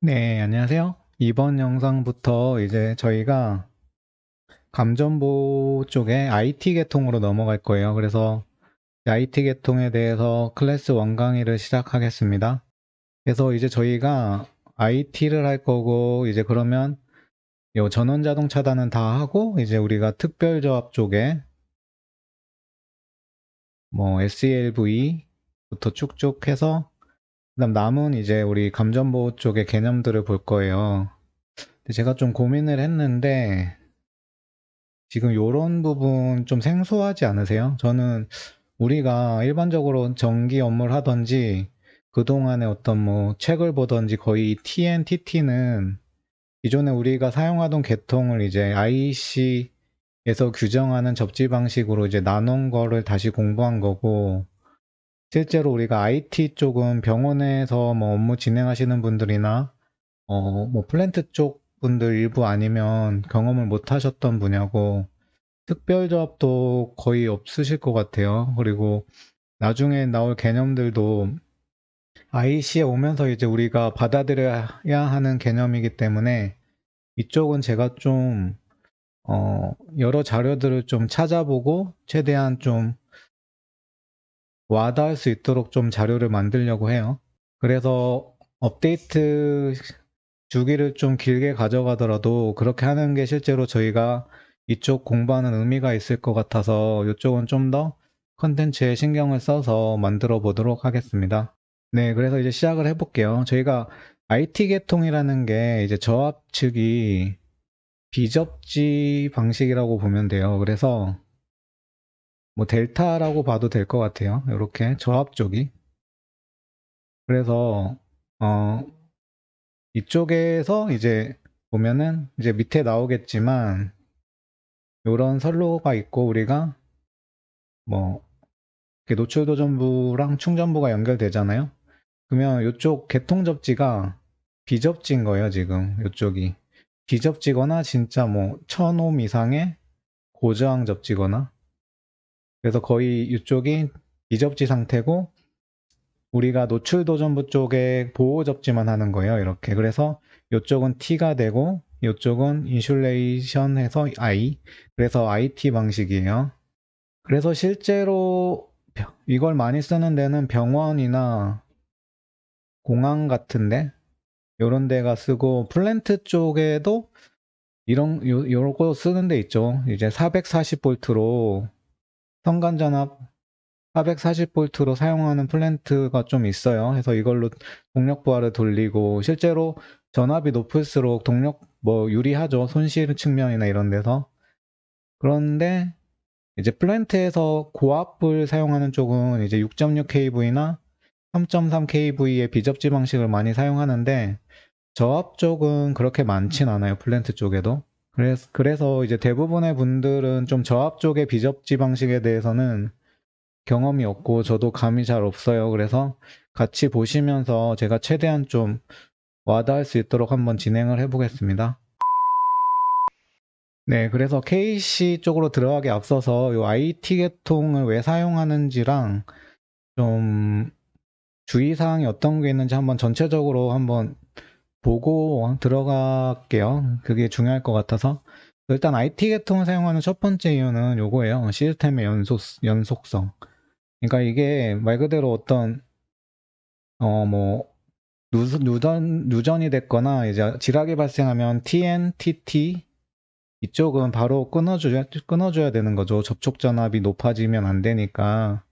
네, 안녕하세요. 이번 영상부터 이제 저희가 감전보 쪽에 IT 계통으로 넘어갈 거예요. 그래서 IT 계통에 대해서 클래스 1 강의를 시작하겠습니다. 그래서 이제 저희가 IT를 할 거고, 이제 그러면 요 전원자동 차단은 다 하고, 이제 우리가 특별조합 쪽에 뭐 SELV부터 쭉쭉 해서, 그다음 남은 이제 우리 감전보 쪽의 개념들을 볼 거예요. 근데 제가 좀 고민을 했는데, 지금 요런 부분 좀 생소하지 않으세요? 저는 우리가 일반적으로 전기 업무를 하던지 그동안에 어떤 뭐 책을 보던지 거의 TNTT는 기존에 우리가 사용하던 계통을 이제 IC에서 규정하는 접지 방식으로 이제 나눈 거를 다시 공부한 거고, 실제로 우리가 IT 쪽은 병원에서 뭐 업무 진행하시는 분들이나 뭐 플랜트 쪽 분들 일부 아니면 경험을 못 하셨던 분야고, 특별조합도 거의 없으실 것 같아요. 그리고 나중에 나올 개념들도 IC에 오면서 이제 우리가 받아들여야 하는 개념이기 때문에 이쪽은 제가 좀 여러 자료들을 좀 찾아보고 최대한 좀 와닿을 수 있도록 좀 자료를 만들려고 해요. 그래서 업데이트 주기를 좀 길게 가져가더라도 그렇게 하는 게 실제로 저희가 이쪽 공부하는 의미가 있을 것 같아서 이쪽은 좀 더 컨텐츠에 신경을 써서 만들어 보도록 하겠습니다. 네, 그래서 이제 시작을 해볼게요. 저희가 IT 계통이라는 게 이제 저압 측이 비접지 방식이라고 보면 돼요. 그래서 뭐 델타라고 봐도 될 것 같아요. 이렇게 저압 쪽이. 그래서 어 이쪽에서 이제 보면은 이제 밑에 나오겠지만 요런 선로가 있고, 우리가 뭐 이렇게 노출도전부랑 충전부가 연결되잖아요. 그러면 요쪽 개통 접지가 비접지인 거예요. 지금 요쪽이 비접지거나 진짜 뭐 1000옴 이상의 고저항 접지거나, 그래서 거의 이쪽이 비접지 상태고 우리가 노출도전부 쪽에 보호 접지만 하는 거예요. 이렇게. 그래서 이쪽은 T가 되고 이쪽은 인슐레이션 해서 I, 그래서 IT 방식이에요. 그래서 실제로 이걸 많이 쓰는 데는 병원이나 공항 같은데 요런 데가 쓰고, 플랜트 쪽에도 요거 쓰는 데 있죠. 이제 440V로 선간전압 440V로 사용하는 플랜트가 좀 있어요. 그래서 이걸로 동력 부하를 돌리고, 실제로 전압이 높을수록 동력 뭐 유리하죠. 손실 측면이나 이런 데서. 그런데 이제 플랜트에서 고압을 사용하는 쪽은 이제 6.6kV나 3.3kV의 비접지 방식을 많이 사용하는데, 저압 쪽은 그렇게 많진 않아요. 플랜트 쪽에도. 그래서 이제 대부분의 분들은 좀 저압 쪽의 비접지 방식에 대해서는 경험이 없고 저도 감이 잘 없어요. 그래서 같이 보시면서 제가 최대한 좀 와닿을 수 있도록 한번 진행을 해보겠습니다. 네, 그래서 KC 쪽으로 들어가기 앞서서 이 IT 계통을 왜 사용하는지랑 좀 주의사항이 어떤 게 있는지 한번 전체적으로 한번 보고 들어갈게요. 그게 중요할 것 같아서. 일단 IT 계통을 사용하는 첫 번째 이유는 요거예요. 시스템의 연속성. 그러니까 이게 말 그대로 어떤 뭐 누전이 됐거나 이제 지락이 발생하면 TNTT 이쪽은 바로 끊어줘야 되는 거죠. 접촉 전압이 높아지면 안 되니까.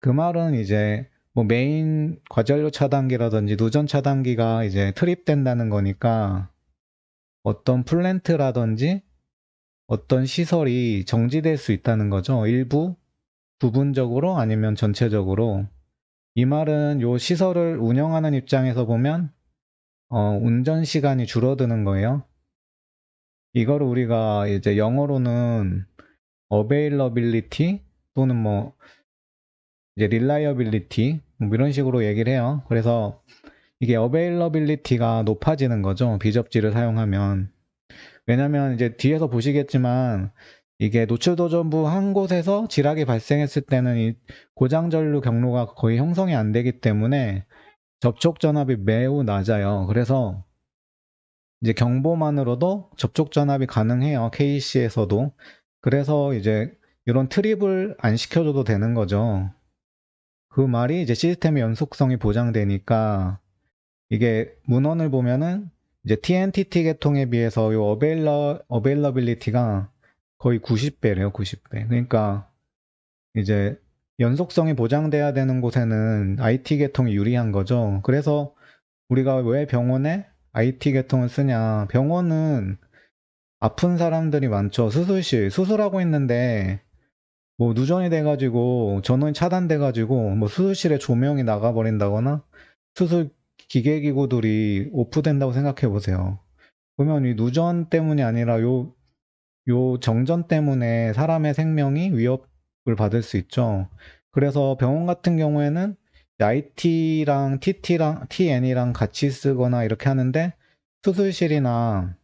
그 말은 이제 뭐 메인 과전류 차단기라든지 누전 차단기가 이제 투입된다는 거니까 어떤 플랜트라든지 어떤 시설이 정지될 수 있다는 거죠. 일부, 부분적으로 아니면 전체적으로. 이 말은 요 시설을 운영하는 입장에서 보면 운전 시간이 줄어드는 거예요. 이거를 우리가 이제 영어로는 availability 또는 뭐 이제 reliability 뭐 이런 식으로 얘기를 해요. 그래서 이게 availability가 높아지는 거죠. 비접지를 사용하면. 왜냐면 이제 뒤에서 보시겠지만 이게 노출도전부 한 곳에서 지락이 발생했을 때는 이 고장전류 경로가 거의 형성이 안 되기 때문에 접촉 전압이 매우 낮아요. 그래서 이제 경보만으로도 접촉 전압이 가능해요. KC에서도. 그래서 이제 이런 트립을 안 시켜줘도 되는 거죠. 그 말이 이제 시스템의 연속성이 보장되니까 이게 문헌을 보면은 이제 TNTT 계통에 비해서 이 어베일러빌리티가 거의 90배래요, 90배. 그러니까 이제 연속성이 보장돼야 되는 곳에는 IT 계통이 유리한 거죠. 그래서 우리가 왜 병원에 IT 계통을 쓰냐. 병원은 아픈 사람들이 많죠. 수술하고 있는데 뭐 누전이 돼가지고 전원이 차단돼가지고 뭐 수술실에 조명이 나가버린다거나 수술 기계기구들이 오프된다고 생각해 보세요. 그러면 이 누전 때문이 아니라 요 정전 때문에 사람의 생명이 위협을 받을 수 있죠. 그래서 병원 같은 경우에는 IT랑 TT랑 TN이랑 같이 쓰거나 이렇게 하는데 수술실이나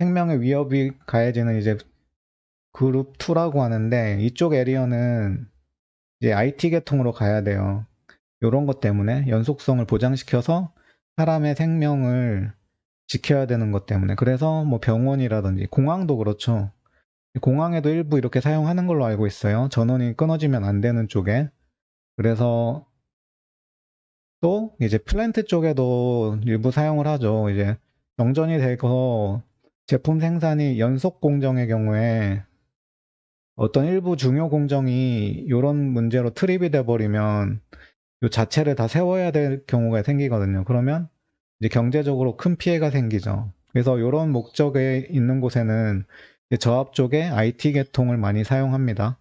생명의 위협이 가해지는 이제 그룹 2라고 하는데 이쪽 에리어는 이제 IT 계통으로 가야 돼요. 이런 것 때문에 연속성을 보장시켜서 사람의 생명을 지켜야 되는 것 때문에. 그래서 뭐 병원이라든지 공항도 그렇죠. 공항에도 일부 이렇게 사용하는 걸로 알고 있어요. 전원이 끊어지면 안 되는 쪽에. 그래서 또 이제 플랜트 쪽에도 일부 사용을 하죠. 이제 정전이 되고 제품 생산이 연속 공정의 경우에 어떤 일부 중요 공정이 이런 문제로 트립이 돼버리면 이 자체를 다 세워야 될 경우가 생기거든요. 그러면 이제 경제적으로 큰 피해가 생기죠. 그래서 이런 목적에 있는 곳에는 저압 쪽에 IT 계통을 많이 사용합니다.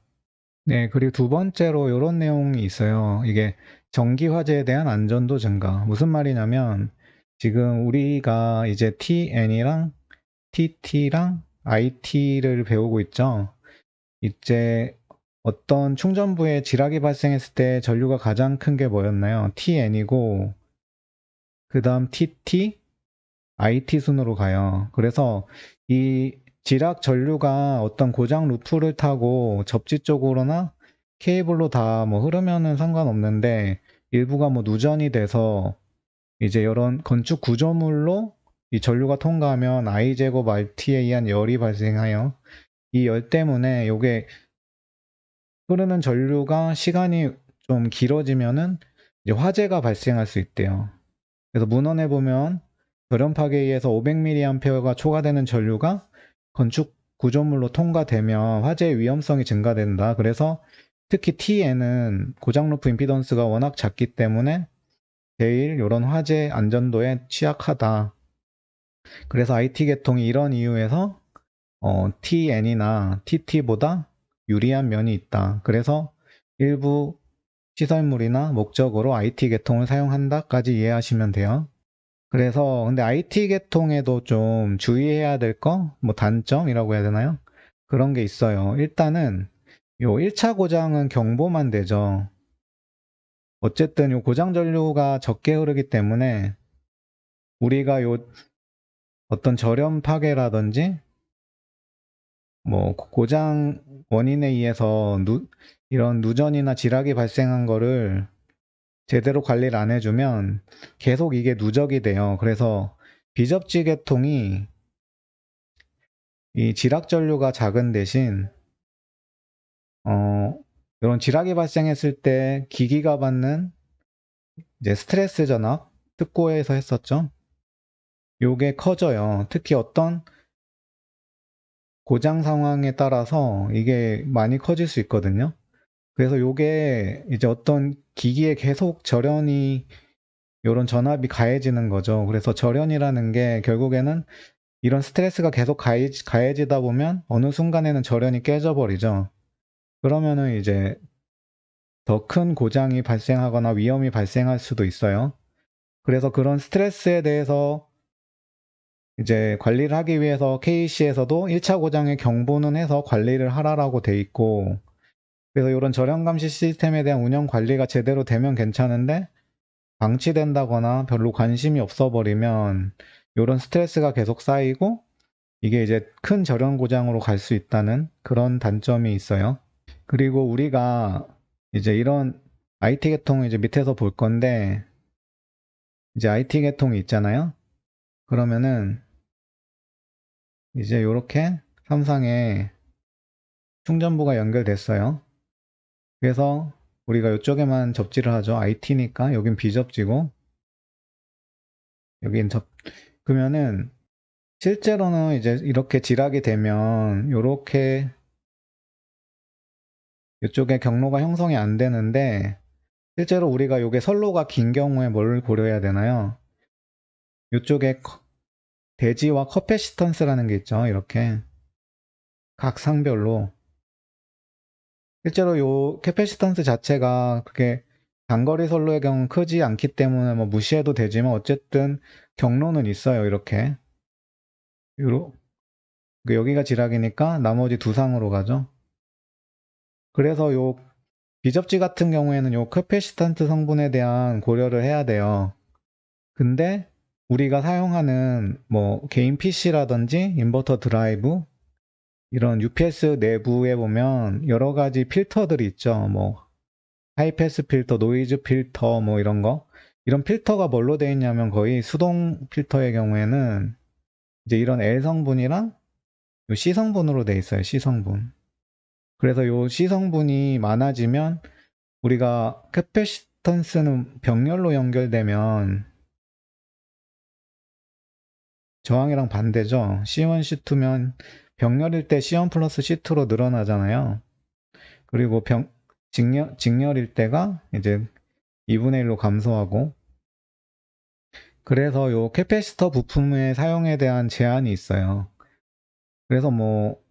네, 그리고 두 번째로 이런 내용이 있어요. 이게 전기 화재에 대한 안전도 증가. 무슨 말이냐면 지금 우리가 이제 TN이랑 TT랑 IT를 배우고 있죠. 이제 어떤 충전부에 지락이 발생했을 때 전류가 가장 큰 게 뭐였나요? TN이고 그 다음 TT, IT 순으로 가요. 그래서 이 지락 전류가 어떤 고장 루프를 타고 접지 쪽으로나 케이블로 다 뭐 흐르면은 상관없는데 일부가 뭐 누전이 돼서 이제 이런 건축 구조물로 이 전류가 통과하면 I 제곱 RT에 의한 열이 발생하여 이 열 때문에 이게 흐르는 전류가 시간이 좀 길어지면은 이제 화재가 발생할 수 있대요. 그래서 문헌에 보면 결연파괴에 의해서 500mA가 초과되는 전류가 건축 구조물로 통과되면 화재의 위험성이 증가된다. 그래서 특히 TN은 고장 루프 임피던스가 워낙 작기 때문에 제일 이런 화재 안전도에 취약하다. 그래서 IT 계통이 이런 이유에서 TN이나 TT보다 유리한 면이 있다. 그래서 일부 시설물이나 목적으로 IT 계통을 사용한다까지 이해하시면 돼요. 그래서 근데 IT 계통에도 좀 주의해야 될 거, 뭐 단점이라고 해야 되나요? 그런 게 있어요. 일단은 요 1차 고장은 경보만 되죠. 어쨌든 요 고장 전류가 적게 흐르기 때문에 우리가 요 어떤 절연 파괴라든지 뭐 고장 원인에 의해서 이런 누전이나 지락이 발생한 거를 제대로 관리를 안 해주면 계속 이게 누적이 돼요. 그래서 비접지 계통이 이 지락 전류가 작은 대신 이런 지락이 발생했을 때 기기가 받는 이제 스트레스 전압 특고에서 했었죠. 요게 커져요. 특히 어떤 고장 상황에 따라서 이게 많이 커질 수 있거든요. 그래서 요게 이제 어떤 기기에 계속 절연이 요런 전압이 가해지는 거죠. 그래서 절연이라는 게 결국에는 이런 스트레스가 계속 가해지다 보면 어느 순간에는 절연이 깨져버리죠. 그러면은 이제 더 큰 고장이 발생하거나 위험이 발생할 수도 있어요. 그래서 그런 스트레스에 대해서 이제 관리를 하기 위해서 KC에서도 1차 고장의 경보는 해서 관리를 하라라고 돼 있고, 그래서 이런 절연 감시 시스템에 대한 운영 관리가 제대로 되면 괜찮은데 방치된다거나 별로 관심이 없어 버리면 이런 스트레스가 계속 쌓이고 이게 이제 큰 절연 고장으로 갈 수 있다는 그런 단점이 있어요. 그리고 우리가 이제 이런 IT 계통을 이제 밑에서 볼 건데 이제 IT 계통이 있잖아요. 그러면은 이제 이렇게 삼상에 충전부가 연결됐어요. 그래서 우리가 이쪽에만 접지를 하죠. IT니까 여긴 비접지고 여긴 그러면은 실제로는 이제 이렇게 지락이 되면 이렇게 이쪽에 경로가 형성이 안 되는데 실제로 우리가 이게 선로가 긴 경우에 뭘 고려해야 되나요? 이쪽에 대지와 커패시턴스라는 게 있죠. 이렇게 각 상별로 실제로 요 캐패시턴스 자체가 그게 단거리 선로의 경우 크지 않기 때문에 뭐 무시해도 되지만 어쨌든 경로는 있어요. 이렇게 여기가 지락이니까 나머지 두 상으로 가죠. 그래서 요 비접지 같은 경우에는 요 캐패시턴트 성분에 대한 고려를 해야 돼요. 근데 우리가 사용하는 뭐 개인 PC라든지 인버터 드라이브 이런 UPS 내부에 보면 여러 가지 필터들이 있죠. 뭐 하이패스 필터, 노이즈 필터 뭐 이런 거. 이런 필터가 뭘로 되어 있냐면 거의 수동 필터의 경우에는 이제 이런 L 성분이랑 요 C 성분으로 되어 있어요. C 성분. 그래서 요 C 성분이 많아지면 우리가 캐패시턴스는 병렬로 연결되면 저항이랑 반대죠. C1, C2면 병렬일 때 C1 플러스 C2로 늘어나잖아요. 그리고 직렬일 때가 이제 2분의 1로 감소하고 그래서 요 캐패시터 부품의 사용에 대한 제한이 있어요. 그래서 뭐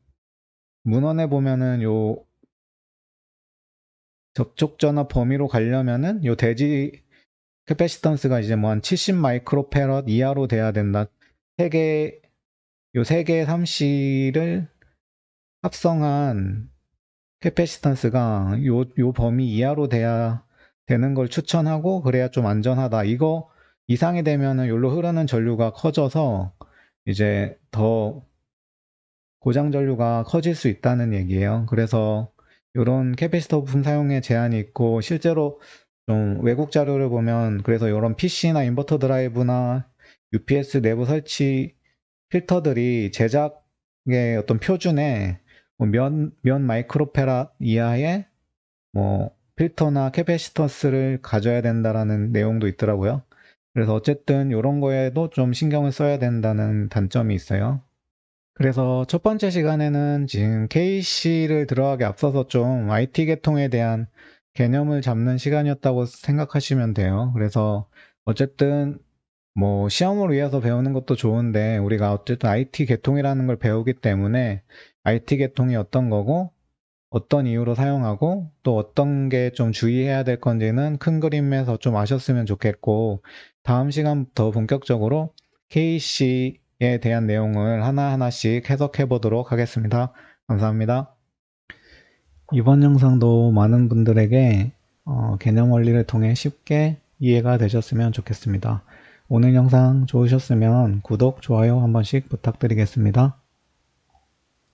문헌에 보면은 요 접촉 전압 범위로 가려면은 요 대지 캐패시턴스가 이제 뭐 한 70 마이크로페럿 이하로 돼야 된다. 요 세 개의 3C를 합성한 캐패시턴스가 요 범위 이하로 돼야 되는 걸 추천하고 그래야 좀 안전하다. 이거 이상이 되면은 여기로 흐르는 전류가 커져서 이제 더 고장 전류가 커질 수 있다는 얘기예요. 그래서 이런 캐패시터 부품 사용에 제한이 있고 실제로 좀 외국 자료를 보면 그래서 이런 PC나 인버터 드라이브나 UPS 내부 설치 필터들이 제작의 어떤 표준에 뭐 몇 마이크로페라 이하의 뭐 필터나 캐패시터스를 가져야 된다라는 내용도 있더라고요. 그래서 어쨌든 이런 거에도 좀 신경을 써야 된다는 단점이 있어요. 그래서 첫 번째 시간에는 지금 KC를 들어가기 앞서서 좀 IT 계통에 대한 개념을 잡는 시간이었다고 생각하시면 돼요. 그래서 어쨌든 뭐 시험을 위해서 배우는 것도 좋은데 우리가 어쨌든 IT 계통이라는 걸 배우기 때문에 IT 계통이 어떤 거고 어떤 이유로 사용하고 또 어떤 게 좀 주의해야 될 건지는 큰 그림에서 좀 아셨으면 좋겠고 다음 시간부터 본격적으로 KC에 대한 내용을 하나하나씩 해석해 보도록 하겠습니다. 감사합니다. 이번 영상도 많은 분들에게 개념 원리를 통해 쉽게 이해가 되셨으면 좋겠습니다. 오늘 영상 좋으셨으면 구독, 좋아요 한 번씩 부탁드리겠습니다.